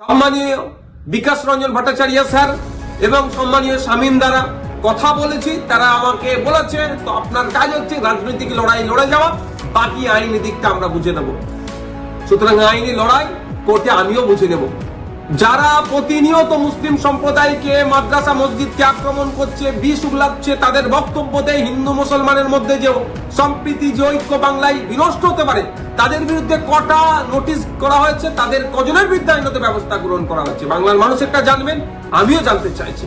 সম্মানীয় বিকাশ রঞ্জন ভট্টাচার্য স্যার এবং সম্মানীয় শামীম দ্বারা কথা বলেছি। তারা আমাকে বলেছে তো আপনার কাজ হচ্ছে রাজনৈতিক লড়াই লড়ে যাওয়া, বাকি আইনি দিকটা আমরা বুঝে নেব। সুতরাং আইনি লড়াই কোর্টে আমিও বুঝে নেব। যারা প্রতিনিয়ত মুসলিম সম্প্রদায়কে, মাদ্রাসা মসজিদকে আক্রমণ করছে, বিষ উগলাচ্ছে, তাদের বক্তব্যতে হিন্দু মুসলমানের মধ্যে যে সম্প্রীতি, যে ঐক্য বাংলায় বিনষ্ট হতে পারে, তাদের বিরুদ্ধে কটা নোটিশ করা হয়েছে, তাদের কজনের বিরুদ্ধে আইনত ব্যবস্থা গ্রহণ করা হচ্ছে, বাংলার মানুষ একটা জানবেন, আমিও জানতে চাইছি।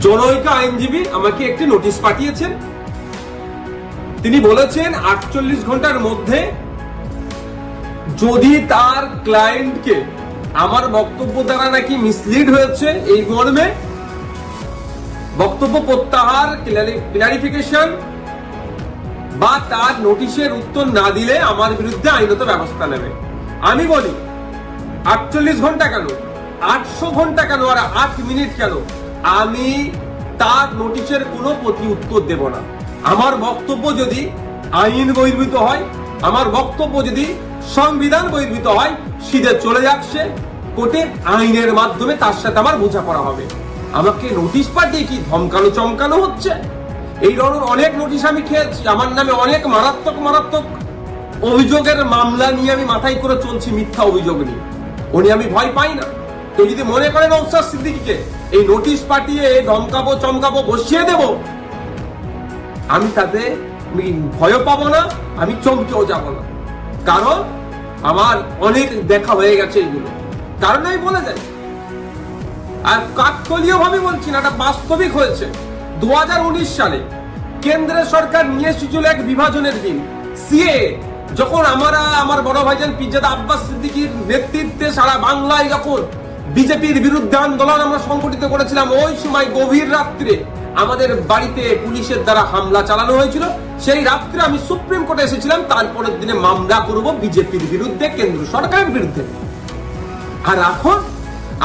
জনৈক আইনজীবী আমাকে একটি নোটিশ পাঠিয়েছেন। তিনি বলেছেন 48 ঘন্টার মধ্যে যদি তার ক্লায়েন্টকে আমার বক্তব্য দ্বারা নাকি মিসলিড হয়েছে এই মর্মে বক্তব্য প্রত্যাহার, ক্লারিফিকেশন বা তার নোটিশের উত্তর না দিলে আমার বিরুদ্ধে আইনত ব্যবস্থা নেবে। আমি বলি 48 ঘন্টা কেন, 800 ঘন্টা কেন, আর 8 মিনিট কেন, আমি তার নোটিশের কোনো প্রতি উত্তর দেব না। আমার বক্তব্য যদি আইন বহির্ভূত হয়, আমার বক্তব্য যদি সংবিধান বহির্ভূত হয়, সিধে চলে যাচ্ছে কোর্টে, আইনের মাধ্যমে তার সাথে আমার বোঝাপড়া হবে। আমাকে নোটিশ পাঠিয়ে কি ধমকানো চমকানো হচ্ছে? এই ধরনের অনেক নোটিশ আমি খেয়েছি। আমার নামে অনেক মারাত্মক মারাত্মক অভিযোগের মামলা নিয়ে আমি মাথায় করে চলছি, মিথ্যা অভিযোগ নিয়ে। উনি আমি ভয় পাই না। তো যদি মনে করেন নওশাদ সিদ্দিকীকে এই নোটিশ পাঠিয়ে ধমকাবো চমকাবো বসিয়ে দেব, আমি তাতে ভয় পাবো না, আমি চমকেও যাব না। কারণ আমার অনেক দেখা হয়ে গেছে এইগুলো, কারণ আমি বলে যাই। আর কাকতালীয় ভাবে বলছি না, এটা বাস্তবিক হয়েছে। 2019 সালে কেন্দ্রের সরকার নিয়ে এসেছিল এক বিভাজনের বিল, সিএএ। যখন আমার বড় ভাইজান পিরজাদা আব্বাস সিদ্দিকীর নেতৃত্বে সারা বাংলায় যখন বিজেপির বিরুদ্ধে আন্দোলন আমরা সংগঠিত করেছিলাম, ওই সময় গভীর রাত্রে আমাদের বাড়িতে পুলিশের দ্বারা হামলা চালানো হয়েছিল। সেই রাত্রে আমি সুপ্রিম কোর্টে এসেছিলাম, তারপরের দিনে মামলা করব বিজেপির বিরুদ্ধে, কেন্দ্র সরকারের বিরুদ্ধে। আর এখন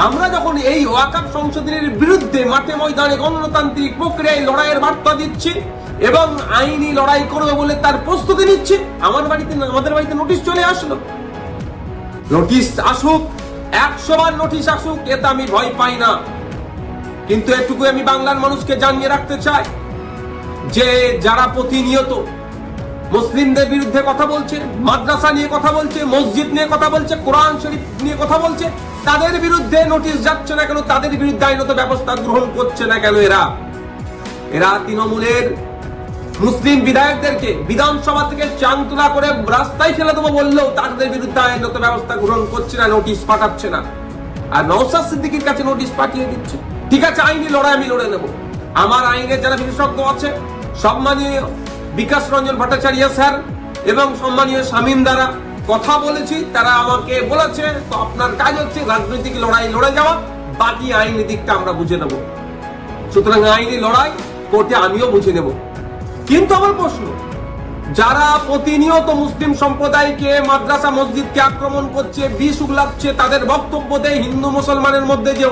আমরা যখন এই ওয়াকফ সংশোধনের বিরুদ্ধে মাঠে ময়দানে গণতান্ত্রিক প্রক্রিয়ায় লড়াইয়ের বার্তা দিচ্ছি এবং আইনি লড়াই করবে বলে তার প্রস্তুতি নিচ্ছি, আমাদের বাড়িতে নোটিশ চলে আসলো। নোটিশ আসুক, 100 বার নোটিশ আসুক, এতে আমি ভয় পাই না। কিন্তু এটুকু আমি বাংলার মানুষকে জানিয়ে রাখতে চাই যে যারা প্রতিনিয়ত মুসলিমদের বিরুদ্ধে কথা বলছে, মাদ্রাসা নিয়ে কথা বলছে, মসজিদ নিয়ে কথা বলছে, কোরআন শরীফ নিয়ে কথা বলছে, তাদের বিরুদ্ধে নোটিশ যাচ্ছে না কেন, তাদের বিরুদ্ধে আইনত ব্যবস্থা গ্রহণ করছে না কেন? এরা তৃণমূলের মুসলিম বিধায়কদেরকে বিধানসভা থেকে চাংতলা করে রাস্তায় ফেলে দেবো বললেও তাদের বিরুদ্ধে আইনত ব্যবস্থা গ্রহণ করছে না, নোটিশ পাঠাচ্ছে না। আর নওশাদ সিদ্দিকীর কাছে নোটিশ পাঠিয়ে দিচ্ছে। ঠিক আছে, আইনি লড়াই আমি লড়ে নেব। আমার আইনের যারা বিশেষজ্ঞ আছে, সম্মানীয় বিকাশ রঞ্জন ভট্টাচার্য স্যার এবং সম্মানীয় শামীম দ্বারা কথা বলেছি। তারা আমাকে বলেছে তো আপনার কাজ হচ্ছে রাজনৈতিক লড়াই লড়ে যাওয়া, বাকি আইনি দিকটা আমরা বুঝে নেব। সুতরাং আইনি লড়াই কোর্টে আমিও বুঝে নেব। কিন্তু আমার প্রশ্ন, যারা প্রতিনিয়ত মুসলিম সম্প্রদায়কে, মাদ্রাসা মসজিদকে আক্রমণ করছে, বিষ উগলাচ্ছে, তাদের বক্তব্যতে হিন্দু মুসলমানের মধ্যে যে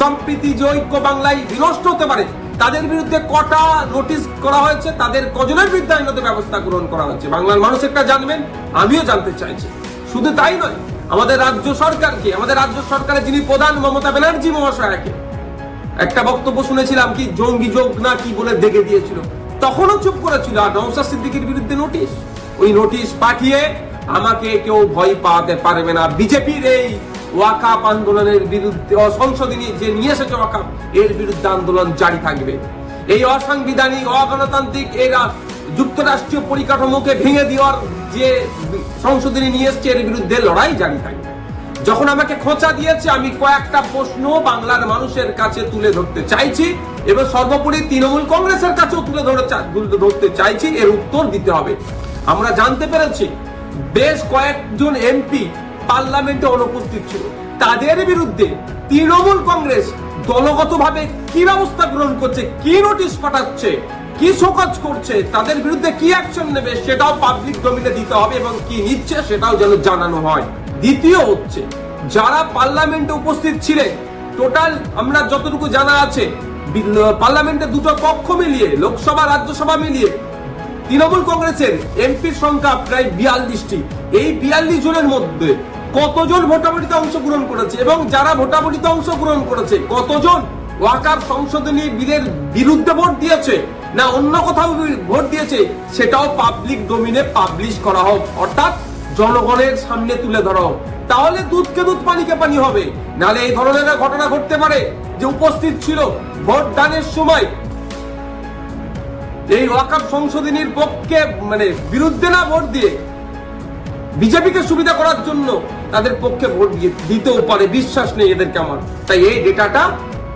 সম্প্রীতি, যে ঐক্য বাংলায় বিনষ্ট হতে পারে, তাদের বিরুদ্ধে কটা নোটিশ করা হয়েছে, তাদের কজনের বিরুদ্ধে আইনত ব্যবস্থা গ্রহণ করা হচ্ছে, বাংলার মানুষ একটা জানবেন, আমিও জানতে চাইছি। শুধু তাই নয়, আমাদের রাজ্য সরকারের যিনি প্রধান, মমতা ব্যানার্জি মহাশয়াকে একটা বক্তব্য শুনেছিলাম, কি জঙ্গি যোগ না কি বলে দেখে দিয়েছিল, তখনও চুপ করেছিল। আর নওশাদ সিদ্দিকীর বিরুদ্ধে নোটিশ, ওই নোটিশ পাঠিয়ে আমাকে কেউ ভয় পাওয়াতে পারবে না। বিজেপির এই ওয়াকফ আন্দোলনের বিরুদ্ধে, সংশোধনী যে নিয়ে এসেছে ওয়াকফ, এর বিরুদ্ধে আন্দোলন জারি থাকবে। এই অসাংবিধানিক, অগণতান্ত্রিক এরা যুক্তরাষ্ট্রীয় পরিকাঠামোকে ভেঙে দেওয়ার যে সংশোধনী নিয়ে এসছে, এর বিরুদ্ধে লড়াই জারি থাকবে। যখন আমাকে খোঁচা দিয়েছে, আমি কয়েকটা প্রশ্ন বাংলার মানুষের কাছে তুলে ধরতে চাইছি এবং সর্বোপরি তৃণমূল কংগ্রেসের কাছেও তুলে ধরতে চাইছি, এর উত্তর দিতে হবে। আমরা জানতে পেরেছি বেশ কয়েকজন এমপি পার্লামেন্টে অনুপস্থিত ছিল, তাদের বিরুদ্ধে তৃণমূল কংগ্রেস দলগতভাবে কি ব্যবস্থা গ্রহণ করছে, কি নোটিশ পাঠাচ্ছে, কি শোকজ করছে, তাদের বিরুদ্ধে কি অ্যাকশন নেবে, সেটাও পাবলিক ডোমেইনে দিতে হবে এবং কি নিচ্ছে সেটাও যেন জানানো হয়। দ্বিতীয় হচ্ছে, যারা পার্লামেন্টে উপস্থিত ছিলেন, টোটাল আমরা যতটুকু জানা আছে, পার্লামেন্টে দুটো কক্ষ মিলিয়ে, লোকসভা রাজ্যসভা মিলিয়ে তৃণমূল কংগ্রেসের এমপির সংখ্যা প্রায় 42টি। এই 42 জনের মধ্যে কতজন ভোটাভুটিতে অংশগ্রহণ করেছে এবং যারা ভোটাভুটিতে অংশগ্রহণ করেছে কতজন ওয়াকাফ সংশোধনী বিলের বিরুদ্ধে ভোট দিয়েছে না অন্য কোথাও ভোট দিয়েছে, সেটাও পাবলিক ডোমিনে পাবলিশ করা হোক, অর্থাৎ জনগণের সামনে তুলে ধরা হোক। তাহলে দুধকে দুধ পানিকে পানি হবে। নাহলে এই ধরনের ঘটনা ঘটতে পারে যে উপস্থিত ছিল ভোট দানের সময় এই ওয়াকাফ সংশোধনীর পক্ষে বিরুদ্ধে না ভোট দিয়ে বিজেপিকে সুবিধা করার জন্য তাদের পক্ষে ভোট দিতেও পারে, বিশ্বাস নেই এদেরকে আমার। তাই এই ডেটাটা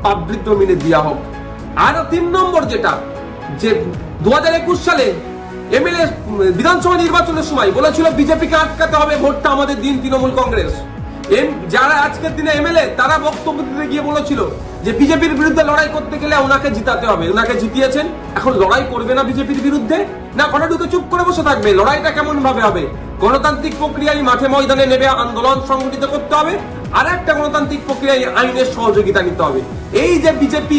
পাবলিক ডোমিনে দেওয়া হোক। আর 3 নম্বর যেটা, যে 2021 সালে এমএলএ বিধানসভা নির্বাচনের সময় বলেছিল বিজেপিকে আটকাতে হবে, ভোটটা আমাদের দিন তৃণমূল কংগ্রেস। যারা আজকের দিনে এমএলএ তারা বক্তব্য দিতে গিয়ে বলেছিল যে বিজেপির বিরুদ্ধে লড়াই করতে গেলে ওনাকে জিতাতে হবে, ওনাকে জিতিয়েছেন, এখন লড়াই করবে না বিজেপির বিরুদ্ধে, না ঘরে ঢুকে চুপ করে বসে থাকবে? লড়াইটা কেমন ভাবে হবে? গণতান্ত্রিক প্রক্রিয়ায় মাঠে ময়দানে নেবে আন্দোলন সংগঠিত করতে হবে, আর একটা গণতান্ত্রিক প্রক্রিয়ায় আইনের সহযোগিতা নিতে হবে। এই যে বিজেপি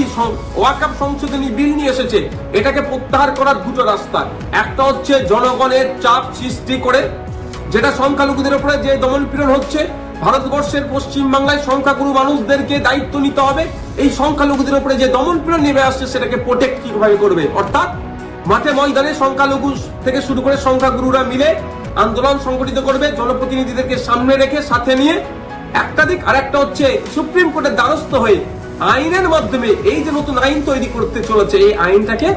ওয়াকাফ সংশোধনী বিল নিয়ে এসেছে, এটাকে প্রত্যাহার করার দুটো রাস্তা। একটা হচ্ছে জনগণের চাপ সৃষ্টি করে, যেটা সংখ্যালঘুদের উপরে যে দমনপীড়ন হচ্ছে, ভারতবর্ষের পশ্চিম বাংলায় সংখ্যাগুরু মানুষদেরকে দায়িত্ব নিতে হবে। এই সংখ্যালঘুদের উপরে যে দমনপীড়ন নেমে আসছে সেটাকে প্রোটেক্ট কিভাবে করবে, অর্থাৎ মাঠে ময়দানে সংখ্যালঘু থেকে শুরু করে সংখ্যাগুরুরা মিলে আন্দোলন সংগঠিত করবে, জনপ্রতিনিধিদেরকে সামনে রেখে সাথে নিয়ে একটা দিক। আর একটা হচ্ছে সুপ্রিম কোর্টের দ্বারস্থ হয়ে আইনের মাধ্যমে এই যে নতুন আইন তৈরি করতে চলেছে, এই আইনটাকে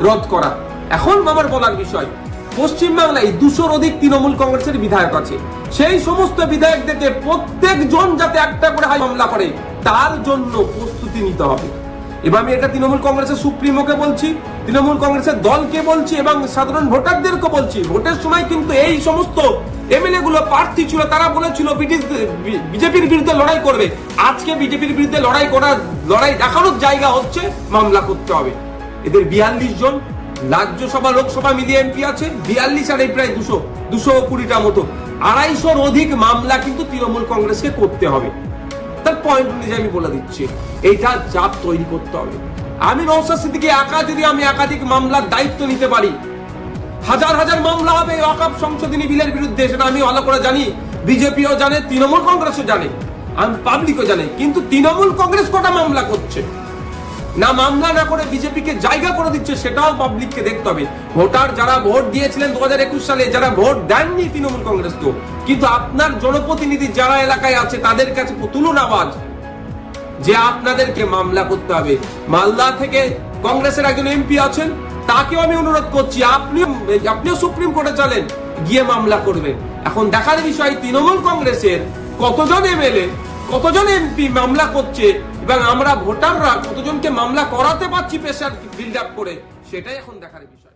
রদ করা। এখন আমার বলার বিষয়, পশ্চিমবাংলায় 200-র অধিক তৃণমূল কংগ্রেসের বিধায়ক আছে। সেই সমস্ত বিধায়কদেরকে প্রত্যেকজন যাতে একটা করে মামলা করে তার জন্য প্রস্তুতি নিতে হবে। এবার আমি এটা তৃণমূল কংগ্রেসের সুপ্রিমোকে বলছি, তৃণমূল কংগ্রেসের দলকে বলছি এবং সাধারণ ভোটারদেরকে বলছি। ভোটের সময় কিন্তু এই সমস্ত এমএলএ গুলো প্রার্থী ছিল, তারা বলেছিল বিজেপির বিরুদ্ধে লড়াই করবে। আজকে বিজেপির বিরুদ্ধে লড়াই দেখানোর জায়গা হচ্ছে মামলা করতে হবে। এদের 42 জন রাজ্যসভা লোকসভা মিলিয়ে এমপি আছে, 42 আর এই প্রায় 220টা মতো, 250-র অধিক মামলা কিন্তু তৃণমূল কংগ্রেসকে করতে হবে। তার পয়েন্ট অনুযায়ী আমি বলে দিচ্ছি, এইটা চাপ তৈরি করতে হবে। আমি নওশাদ সিদ্দিকী যদি আমি একাধিক মামলার দায়িত্ব নিতে পারি, হাজার হাজার মামলা হবে ওয়াকাফ সংশোধনী বিলের বিরুদ্ধে, সেটা আমি ভালো করে জানি, বিজেপিও জানে, তৃণমূল কংগ্রেসও জানে, পাবলিকও জানে। কিন্তু তৃণমূল কংগ্রেস কটা মামলা করছে না, মামলা না করে বিজেপিকে জায়গা করে দিচ্ছে, সেটাও পাবলিককে দেখতে হবে। ভোটার যারা ভোট দিয়েছিলেন 2021 সালে, যারা ভোট দেননি তৃণমূল কংগ্রেস তো, কিন্তু আপনার জনপ্রতিনিধি যারা এলাকায় আছে তাদের কাছে তুলুন আওয়াজ যে আপনাদেরকে মামলা করতে হবে। মালদা থেকে কংগ্রেসের একজন এমপি আছেন, তাকেও আমি অনুরোধ করছি আপনিও সুপ্রিম কোর্টে চলেন, গিয়ে মামলা করবেন। এখন দেখার বিষয় তৃণমূল কংগ্রেসের কতজন এমএলএ কতজন এমপি মামলা করছে এবং আমরা ভোটাররা কতজনকে মামলা করাতে পারছি প্রেসার বিল্ড আপ করে, সেটাই এখন দেখার বিষয়।